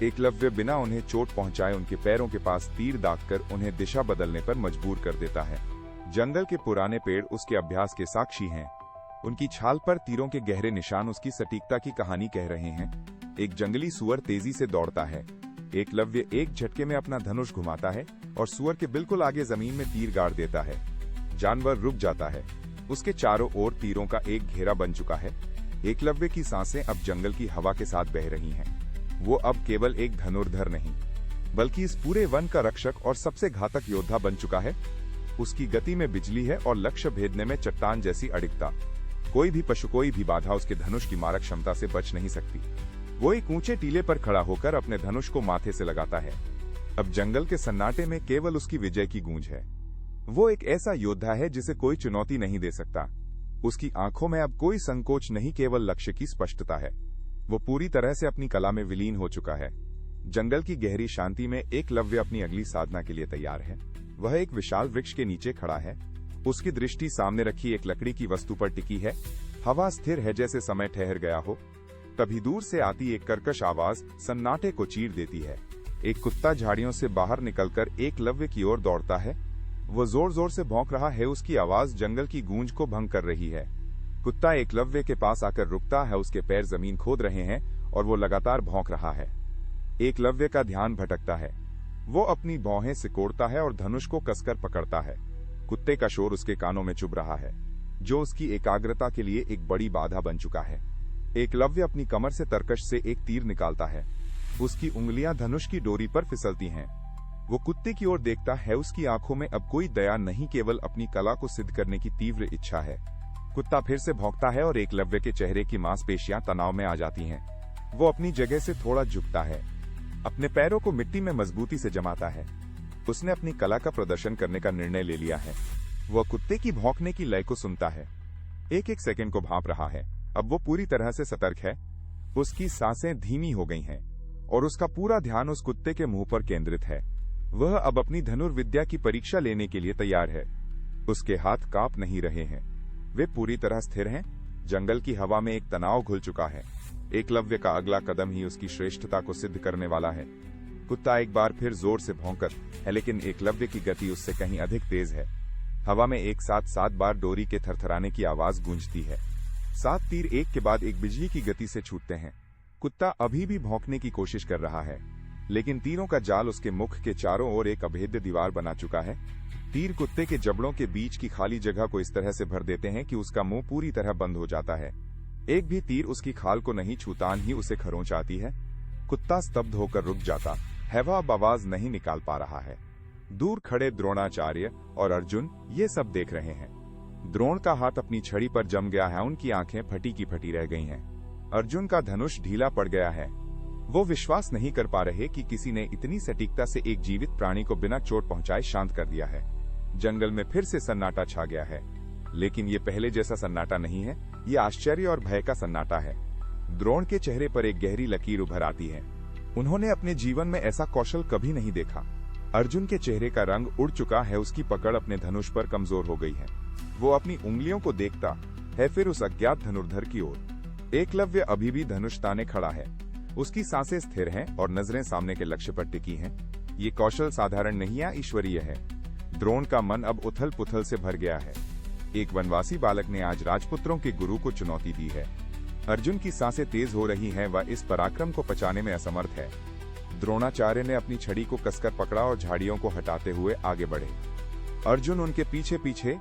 एकलव्य बिना उन्हें चोट पहुंचाए उनके पैरों के पास तीर दागकर उन्हें दिशा बदलने पर मजबूर कर देता है। जंगल के पुराने पेड़ उसके अभ्यास के साक्षी हैं। उनकी छाल पर तीरों के गहरे निशान उसकी सटीकता की कहानी कह रहे हैं। एक जंगली सुअर तेजी से दौड़ता है। एकलव्य एक झटके में अपना धनुष घुमाता है और सुअर के बिल्कुल आगे जमीन में तीर गाड़ देता है। जानवर रुक जाता है। उसके चारों ओर तीरों का एक घेरा बन चुका है। एकलव्य की सांसें अब जंगल की हवा के साथ बह रही हैं। वो अब केवल एक धनुर्धर नहीं, बल्कि इस पूरे वन का रक्षक और सबसे घातक योद्धा बन चुका है। उसकी गति में बिजली है और लक्ष्य भेदने में चट्टान जैसी अडिगता। कोई भी पशु, कोई भी बाधा उसके धनुष की मारक क्षमता से बच नहीं सकती। वो एक ऊंचे टीले पर खड़ा होकर अपने धनुष को माथे से लगाता है। अब जंगल के सन्नाटे में केवल उसकी विजय की गूंज है। वो एक ऐसा योद्धा है जिसे कोई चुनौती नहीं दे सकता। उसकी आंखों में अब कोई संकोच नहीं, केवल लक्ष्य की स्पष्टता है। वो पूरी तरह से अपनी कला में विलीन हो चुका है। जंगल की गहरी शांति में एकलव्य अपनी अगली साधना के लिए तैयार है। वह एक विशाल वृक्ष के नीचे खड़ा है। उसकी दृष्टि सामने रखी एक लकड़ी की वस्तु पर टिकी है। हवा स्थिर है, जैसे समय ठहर गया हो। तभी दूर से आती एक कर्कश आवाज सन्नाटे को चीर देती है। एक कुत्ता झाड़ियों से बाहर निकलकर एकलव्य की ओर दौड़ता है। वो जोर जोर से भौंक रहा है। उसकी आवाज जंगल की गूंज को भंग कर रही है। कुत्ता एकलव्य के पास आकर रुकता है। उसके पैर जमीन खोद रहे हैं और वो लगातार भौंक रहा है। एकलव्य का ध्यान भटकता है। वो अपनी भौहें सिकोड़ता है और धनुष को कसकर पकड़ता है। कुत्ते का शोर उसके कानों में चुभ रहा है, जो उसकी एकाग्रता के लिए एक बड़ी बाधा बन चुका है। एकलव्य अपनी कमर से तरकश से एक तीर निकालता है। उसकी उंगलियां धनुष की डोरी पर फिसलती हैं। वो कुत्ते की ओर देखता है। उसकी आंखों में अब कोई दया नहीं, केवल अपनी कला को सिद्ध करने की तीव्र इच्छा है। कुत्ता फिर से भौंकता है और एकलव्य के चेहरे की मांसपेशियां तनाव में आ जाती हैं। वो अपनी जगह से थोड़ा झुकता है, अपने पैरों को मिट्टी में मजबूती से जमाता है। उसने अपनी कला का प्रदर्शन करने का निर्णय ले लिया है। वह कुत्ते की भौंकने की लय को सुनता है, एक एक सेकंड को भांप रहा है। अब वो पूरी तरह से सतर्क है। उसकी सांसें धीमी हो गई हैं और उसका पूरा ध्यान उस कुत्ते के मुंह पर केंद्रित है। वह अब अपनी धनुर्विद्या की परीक्षा लेने के लिए तैयार है। उसके हाथ कांप नहीं रहे हैं, वे पूरी तरह स्थिर हैं। जंगल की हवा में एक तनाव घुल चुका है। एकलव्य का अगला कदम ही उसकी श्रेष्ठता को सिद्ध करने वाला है। कुत्ता एक बार फिर जोर से भौंकर है, लेकिन एकलव्य की गति उससे कहीं अधिक तेज है। हवा में एक साथ 7 बार डोरी के थरथराने की आवाज गूंजती है। 7 तीर एक के बाद एक बिजली की गति से छूटते हैं। कुत्ता अभी भी भौंकने की कोशिश कर रहा है, लेकिन तीरों का जाल उसके मुख के चारों ओर एक अभेद्य दीवार बना चुका है। तीर कुत्ते के जबड़ों के बीच की खाली जगह को इस तरह से भर देते हैं कि उसका मुंह पूरी तरह बंद हो जाता है। एक भी तीर उसकी खाल को नहीं छूतान ही उसे खरोंच आती है। कुत्ता स्तब्ध होकर रुक जाता है। वह अब आवाज नहीं निकाल पा रहा है। दूर खड़े द्रोणाचार्य और अर्जुन ये सब देख रहे हैं। द्रोण का हाथ अपनी छड़ी पर जम गया है। उनकी आंखें फटी की फटी रह गई हैं। अर्जुन का धनुष ढीला पड़ गया है। वो विश्वास नहीं कर पा रहे कि किसी ने इतनी सटीकता से एक जीवित प्राणी को बिना चोट पहुंचाए शांत कर दिया है। जंगल में फिर से सन्नाटा छा गया है, लेकिन ये पहले जैसा सन्नाटा नहीं है। ये आश्चर्य और भय का सन्नाटा है। द्रोण के चेहरे पर एक गहरी लकीर उभर आती है। उन्होंने अपने जीवन में ऐसा कौशल कभी नहीं देखा। अर्जुन के चेहरे का रंग उड़ चुका है। उसकी पकड़ अपने धनुष पर कमजोर हो गई है। वो अपनी उंगलियों को देखता है, फिर उस अज्ञात धनुर्धर की ओर। एकलव्य अभी भी धनुष ताने खड़ा है। उसकी सांसें स्थिर हैं और नजरें सामने के लक्ष्य पर टिकी हैं। ये कौशल साधारण नहीं या ईश्वरीय है। द्रोण का मन अब उथल पुथल से भर गया है। एक वनवासी बालक ने आज राजपुत्रों के गुरु को चुनौती दी है। अर्जुन की सांसें तेज हो रही हैं। वह इस पराक्रम को पचाने में असमर्थ है। द्रोणाचार्य ने अपनी छड़ी को कसकर पकड़ा और झाड़ियों को हटाते हुए आगे बढ़े। अर्जुन उनके पीछे पीछे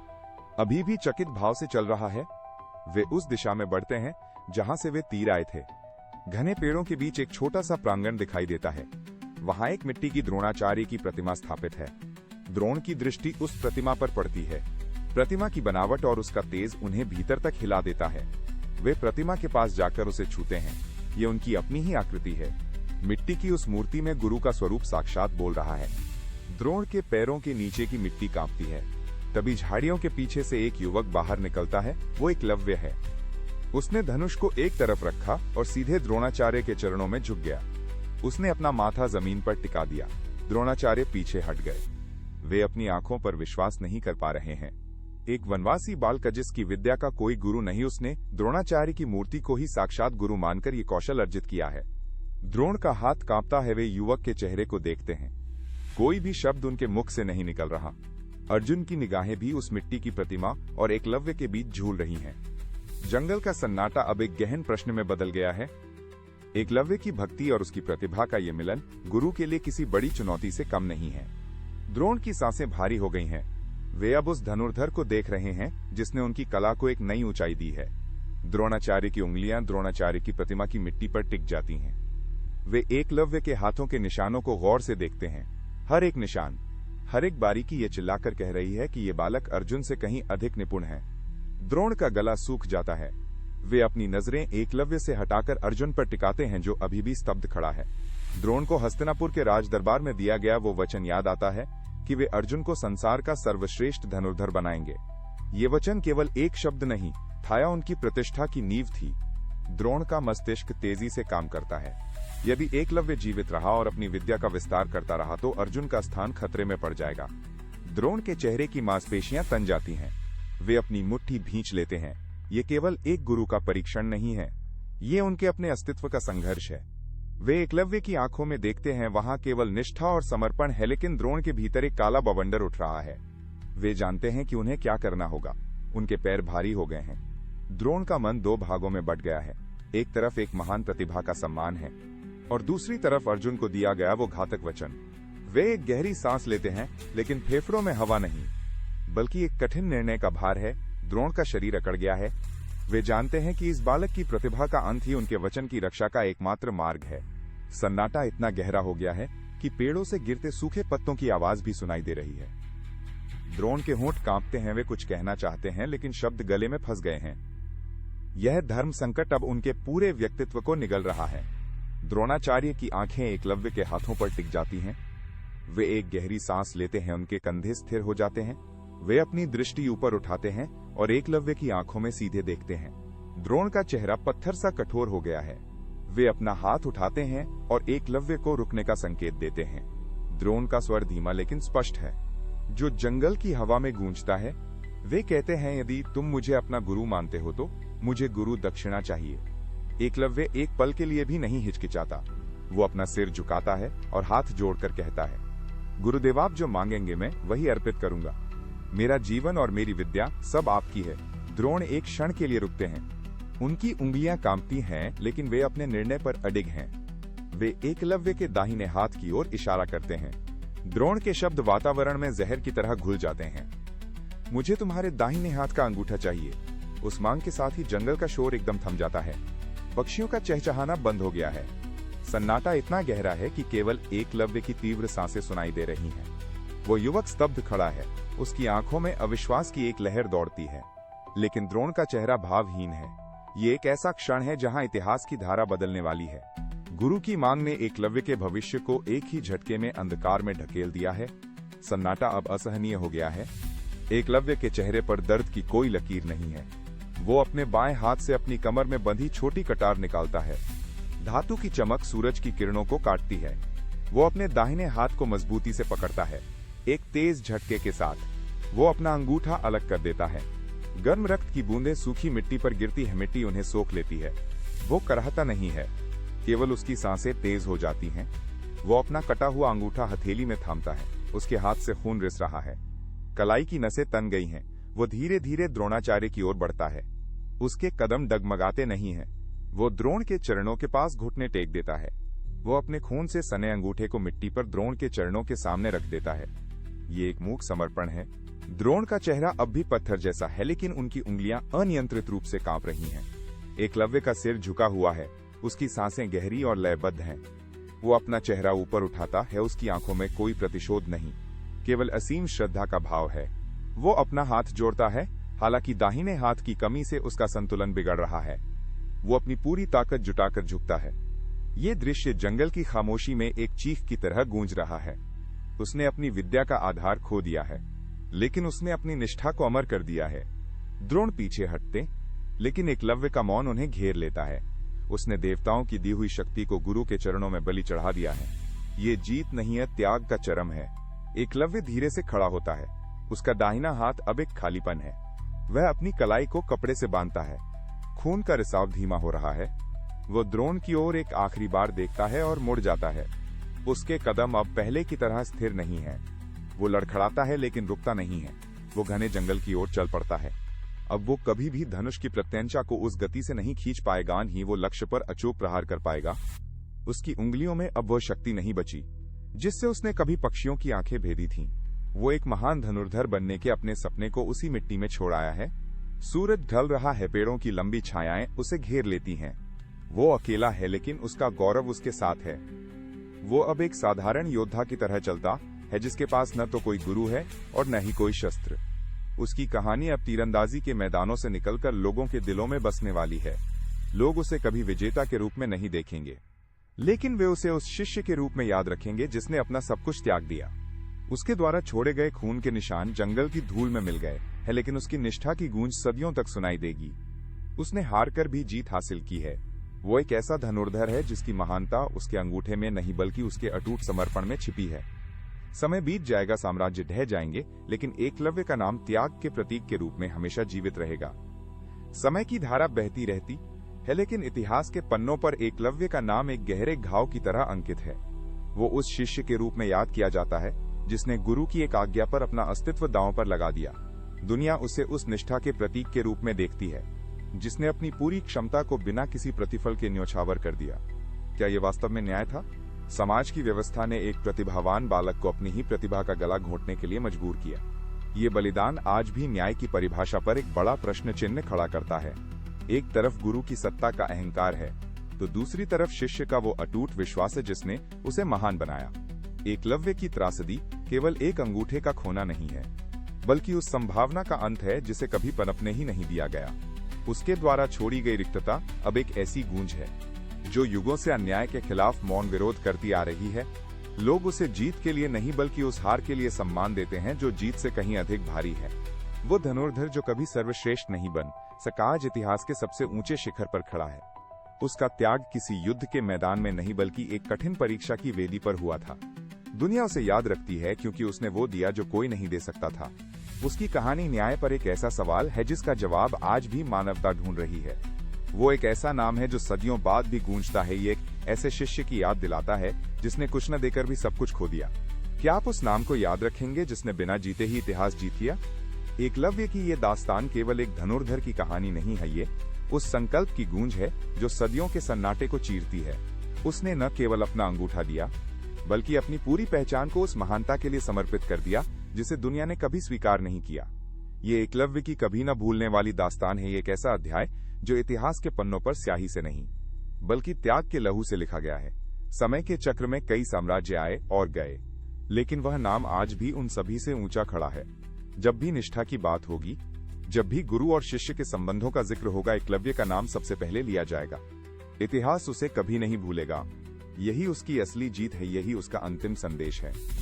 अभी भी चकित भाव से चल रहा है। वे उस दिशा में बढ़ते हैं जहां से वे तीर आए थे। घने पेड़ों के बीच एक छोटा सा प्रांगण दिखाई देता है। वहां एक मिट्टी की द्रोणाचार्य की प्रतिमा स्थापित है। द्रोण की दृष्टि उस प्रतिमा पर पड़ती है। प्रतिमा की बनावट और उसका तेज उन्हें भीतर तक हिला देता है। वे प्रतिमा के पास जाकर उसे छूते हैं। ये उनकी अपनी ही आकृति है। मिट्टी की उस मूर्ति में गुरु का स्वरूप साक्षात बोल रहा है। द्रोण के पैरों के नीचे की मिट्टी कांपती है। तभी झाड़ियों के पीछे से एक युवक बाहर निकलता है। वो एकलव्य है। उसने धनुष को एक तरफ रखा और सीधे द्रोणाचार्य के चरणों में झुक गया। उसने अपना माथा जमीन पर टिका दिया। द्रोणाचार्य पीछे हट गए। वे अपनी आंखों पर विश्वास नहीं कर पा रहे हैं। एक वनवासी बालक जिसकी विद्या का कोई गुरु नहीं, उसने द्रोणाचार्य की मूर्ति को ही साक्षात गुरु मानकर ये कौशल अर्जित किया है। द्रोण का हाथ कांपता है, वे युवक के चेहरे को देखते हैं। कोई भी शब्द उनके मुख से नहीं निकल रहा। अर्जुन की निगाहें भी उस मिट्टी की प्रतिमा और एकलव्य के बीच झूल रही हैं। जंगल का सन्नाटा अब एक गहन प्रश्न में बदल गया है। एकलव्य की भक्ति और उसकी प्रतिभा का ये मिलन गुरु के लिए किसी बड़ी चुनौती से कम नहीं है। द्रोण की सांसें भारी हो गई हैं। वे अब उस धनुर्धर को देख रहे हैं जिसने उनकी कला को एक नई ऊंचाई दी है। द्रोणाचार्य की उंगलियां द्रोणाचार्य की प्रतिमा की मिट्टी पर टिक जाती हैं। वे एकलव्य के हाथों के निशानों को गौर से देखते हैं। हर एक निशान, हर एक बारीकी ये चिल्लाकर कह रही है कि ये बालक अर्जुन से कहीं अधिक निपुण है। द्रोण का गला सूख जाता है। वे अपनी नजरें एकलव्य से हटाकर अर्जुन पर टिकाते हैं, जो अभी भी स्तब्ध खड़ा है। द्रोण को हस्तिनापुर के राज दरबार में दिया गया वो वचन याद आता है कि वे अर्जुन को संसार का सर्वश्रेष्ठ धनुर्धर बनाएंगे। ये वचन केवल एक शब्द नहीं था, उनकी प्रतिष्ठा की नींव थी। द्रोण का मस्तिष्क तेजी से काम करता है। यदि एकलव्य जीवित रहा और अपनी विद्या का विस्तार करता रहा तो अर्जुन का स्थान खतरे में पड़ जाएगा। द्रोण के चेहरे की मांसपेशियां तन जाती हैं। वे अपनी मुट्ठी भींच लेते हैं। ये केवल एक गुरु का परीक्षण नहीं है, ये उनके अपने अस्तित्व का संघर्ष है। वे एकलव्य की आंखों में देखते हैं, वहां केवल निष्ठा और समर्पण है, लेकिन द्रोण के भीतर एक काला बवंडर उठ रहा है। वे जानते हैं कि उन्हें क्या करना होगा। उनके पैर भारी हो गए हैं। द्रोण का मन दो भागों में बट गया है। एक तरफ एक महान प्रतिभा का सम्मान है और दूसरी तरफ अर्जुन को दिया गया वो घातक वचन। वे एक गहरी सांस लेते हैं, लेकिन फेफड़ों में हवा नहीं, बल्कि एक कठिन निर्णय का भार है। द्रोण का शरीर अकड़ गया है। वे जानते हैं कि इस बालक की प्रतिभा का अंत ही उनके वचन की रक्षा का एकमात्र मार्ग है। सन्नाटा इतना गहरा हो गया है कि पेड़ों से गिरते सूखे पत्तों की आवाज भी सुनाई दे रही है। द्रोण के होंठ कांपते हैं। वे कुछ कहना चाहते हैं, लेकिन शब्द गले में फंस गए हैं। यह धर्म संकट अब उनके पूरे व्यक्तित्व को निगल रहा है। द्रोणाचार्य की आंखें एकलव्य के हाथों पर टिक जाती हैं। वे एक गहरी सांस लेते हैं, उनके कंधे स्थिर हो जाते हैं। वे अपनी दृष्टि ऊपर उठाते हैं और एकलव्य की आंखों में सीधे देखते हैं। द्रोण का चेहरा पत्थर सा कठोर हो गया है। वे अपना हाथ उठाते हैं और एकलव्य को रुकने का संकेत देते हैं। द्रोण का स्वर धीमा लेकिन स्पष्ट है, जो जंगल की हवा में गूंजता है। वे कहते हैं, यदि तुम मुझे अपना गुरु मानते हो तो मुझे गुरु दक्षिणा चाहिए। एकलव्य एक पल के लिए भी नहीं हिचकिचाता। वो अपना सिर झुकाता है और हाथ जोड़कर कहता है, गुरुदेव, आप जो मांगेंगे मैं वही अर्पित करूंगा। मेरा जीवन और मेरी विद्या सब आपकी है। द्रोण एक क्षण के लिए रुकते हैं। उनकी उंगलियां कांपती हैं, लेकिन वे अपने निर्णय पर अडिग हैं। वे एकलव्य के दाहिने हाथ की ओर इशारा करते हैं। द्रोण के शब्द वातावरण में जहर की तरह घुल जाते हैं। मुझे तुम्हारे दाहिने हाथ का अंगूठा चाहिए। उस मांग के साथ ही जंगल का शोर एकदम थम जाता है। पक्षियों का चहचहाना बंद हो गया है। सन्नाटा इतना गहरा है कि केवल एकलव्य की तीव्र सांसें सुनाई दे रही हैं। वो युवक स्तब्ध खड़ा है। उसकी आंखों में अविश्वास की एक लहर दौड़ती है, लेकिन द्रोण का चेहरा भावहीन है। ये एक ऐसा क्षण है जहां इतिहास की धारा बदलने वाली है। गुरु की मांग ने एकलव्य के भविष्य को एक ही झटके में अंधकार में ढकेल दिया है। सन्नाटा अब असहनीय हो गया है। एकलव्य के चेहरे पर दर्द की कोई लकीर नहीं है। वो अपने बाएं हाथ से अपनी कमर में बंधी छोटी कटार निकालता है। धातु की चमक सूरज की किरणों को काटती है। वो अपने दाहिने हाथ को मजबूती से पकड़ता है। एक तेज झटके के साथ वो अपना अंगूठा अलग कर देता है। गर्म रक्त की बूंदें सूखी मिट्टी पर गिरती है। मिट्टी उन्हें सोख लेती है। वो कराहता नहीं है, केवल उसकी सांसें तेज हो जाती हैं। वो अपना कटा हुआ अंगूठा हथेली में थामता है। उसके हाथ से खून रिस रहा है। कलाई की नसें तन गई हैं। वो धीरे धीरे द्रोणाचार्य की ओर बढ़ता है। उसके कदम डगमगाते नहीं हैं। वो द्रोण के चरणों के पास घुटने टेक देता है। वो अपने खून से सने अंगूठे को मिट्टी पर द्रोण के चरणों के सामने रख देता है। ये एक मूक समर्पण है। द्रोण का चेहरा अब भी पत्थर जैसा है, लेकिन उनकी उंगलियां अनियंत्रित रूप से कांप रही हैं। एकलव्य का सिर झुका हुआ है। उसकी सांसें गहरी और लयबद्ध हैं। वो अपना चेहरा ऊपर उठाता है। उसकी आंखों में कोई प्रतिशोध नहीं, केवल असीम श्रद्धा का भाव है। वो अपना हाथ जोड़ता है, हालांकि दाहिने हाथ की कमी से उसका संतुलन बिगड़ रहा है। वो अपनी पूरी ताकत जुटाकर झुकता है। ये दृश्य जंगल की खामोशी में एक चीख की तरह गूंज रहा है। उसने अपनी विद्या का आधार खो दिया है, लेकिन उसने अपनी निष्ठा को अमर कर दिया है। द्रोण पीछे हटते, लेकिन एकलव्य का मौन उन्हें घेर लेता है। उसने देवताओं की दी हुई शक्ति को गुरु के चरणों में बलि चढ़ा दिया है। ये जीत नहीं है, त्याग का चरम है। एकलव्य धीरे से खड़ा होता है। उसका दाहिना हाथ अब एक खालीपन है। वह अपनी कलाई को कपड़े से बांधता है। खून का रिसाव धीमा हो रहा है। वो द्रोण की ओर एक आखिरी बार देखता है और मुड़ जाता है। उसके कदम अब पहले की तरह स्थिर नहीं है। वो लड़खड़ाता है लेकिन रुकता नहीं है। वो घने जंगल की ओर चल पड़ता है। अब वो कभी भी धनुष की प्रत्यंचा को उस गति से नहीं खींच पाएगा, ही वो लक्ष्य पर अचूक प्रहार कर पाएगा। उसकी उंगलियों में अब वो शक्ति नहीं बची जिससे उसने कभी पक्षियों की आंखें भेदी थीं। वो एक महान धनुर्धर बनने के अपने सपने को उसी मिट्टी में छोड़ आया है। सूरज ढल रहा है, पेड़ों की लंबी छायाएं उसे घेर लेती हैं। वो अकेला है लेकिन उसका गौरव उसके साथ है। वो अब एक साधारण योद्धा की तरह चलता है जिसके पास न तो कोई गुरु है और न ही कोई शस्त्र। उसकी कहानी अब तीरंदाजी के मैदानों से निकलकर लोगों के दिलों में बसने वाली है। लोग उसे कभी विजेता के रूप में नहीं देखेंगे, लेकिन वे उसे उस शिष्य के रूप में याद रखेंगे जिसने अपना सब कुछ त्याग दिया। उसके द्वारा छोड़े गए खून के निशान जंगल की धूल में मिल गए हैं, लेकिन उसकी निष्ठा की गूंज सदियों तक सुनाई देगी। उसने हार कर भी जीत हासिल की है। वो एक ऐसा धनुर्धर है जिसकी महानता उसके अंगूठे में नहीं बल्कि उसके अटूट समर्पण में छिपी है। समय बीत जाएगा, साम्राज्य ढह जाएंगे, लेकिन एकलव्य का नाम त्याग के प्रतीक के रूप में हमेशा जीवित रहेगा। समय की धारा बहती रहती है, लेकिन इतिहास के पन्नों पर एकलव्य का नाम एक गहरे घाव की तरह अंकित है। वो उस शिष्य के रूप में याद किया जाता है जिसने गुरु की एक आज्ञा पर अपना अस्तित्व दांव पर लगा दिया। दुनिया उसे उस निष्ठा के प्रतीक के रूप में देखती है जिसने अपनी पूरी क्षमता को बिना किसी प्रतिफल के न्योछावर कर दिया। क्या ये वास्तव में न्याय था? समाज की व्यवस्था ने एक प्रतिभावान बालक को अपनी ही प्रतिभा का गला घोंटने के लिए मजबूर किया। ये बलिदान आज भी न्याय की परिभाषा पर एक बड़ा प्रश्न चिन्ह खड़ा करता है। एक तरफ गुरु की सत्ता का अहंकार है, तो दूसरी तरफ शिष्य का वो अटूट विश्वास है जिसने उसे महान बनाया। एकलव्य की त्रासदी केवल एक अंगूठे का खोना नहीं है, बल्कि उस संभावना का अंत है जिसे कभी पनपने ही नहीं दिया गया। उसके द्वारा छोड़ी गई रिक्तता अब एक ऐसी गूंज है जो युगों से अन्याय के खिलाफ मौन विरोध करती आ रही है। लोग उसे जीत के लिए नहीं बल्कि उस हार के लिए सम्मान देते हैं जो जीत से कहीं अधिक भारी है। वो धनुर्धर जो कभी सर्वश्रेष्ठ नहीं बन सका, आज इतिहास के सबसे ऊंचे शिखर पर खड़ा है। उसका त्याग किसी युद्ध के मैदान में नहीं बल्कि एक कठिन परीक्षा की वेदी पर हुआ था। दुनिया उसे याद रखती है क्योंकि उसने वो दिया जो कोई नहीं दे सकता था। उसकी कहानी न्याय पर एक ऐसा सवाल है जिसका जवाब आज भी मानवता ढूंढ रही है। वो एक ऐसा नाम है जो सदियों बाद भी गूंजता है। ये एक ऐसे शिष्य की याद दिलाता है जिसने कुछ न देकर भी सब कुछ खो दिया। क्या आप उस नाम को याद रखेंगे जिसने बिना जीते ही इतिहास जीत लिया? एकलव्य की ये दास्तान केवल एक धनुर्धर की कहानी नहीं है, ये उस संकल्प की गूंज है जो सदियों के सन्नाटे को चीरती है। उसने न केवल अपना अंगूठा दिया बल्कि अपनी पूरी पहचान को उस महानता के लिए समर्पित कर दिया जिसे दुनिया ने कभी स्वीकार नहीं किया। ये एकलव्य की कभी न भूलने वाली दास्तान है। एक ऐसा अध्याय जो इतिहास के पन्नों पर स्याही से नहीं बल्कि त्याग के लहू से लिखा गया है। समय के चक्र में कई साम्राज्य आए और गए, लेकिन वह नाम आज भी उन सभी से ऊंचा खड़ा है। जब भी निष्ठा की बात होगी, जब भी गुरु और शिष्य के संबंधों का जिक्र होगा, एकलव्य का नाम सबसे पहले लिया जाएगा। इतिहास उसे कभी नहीं भूलेगा। यही उसकी असली जीत है, यही उसका अंतिम संदेश है।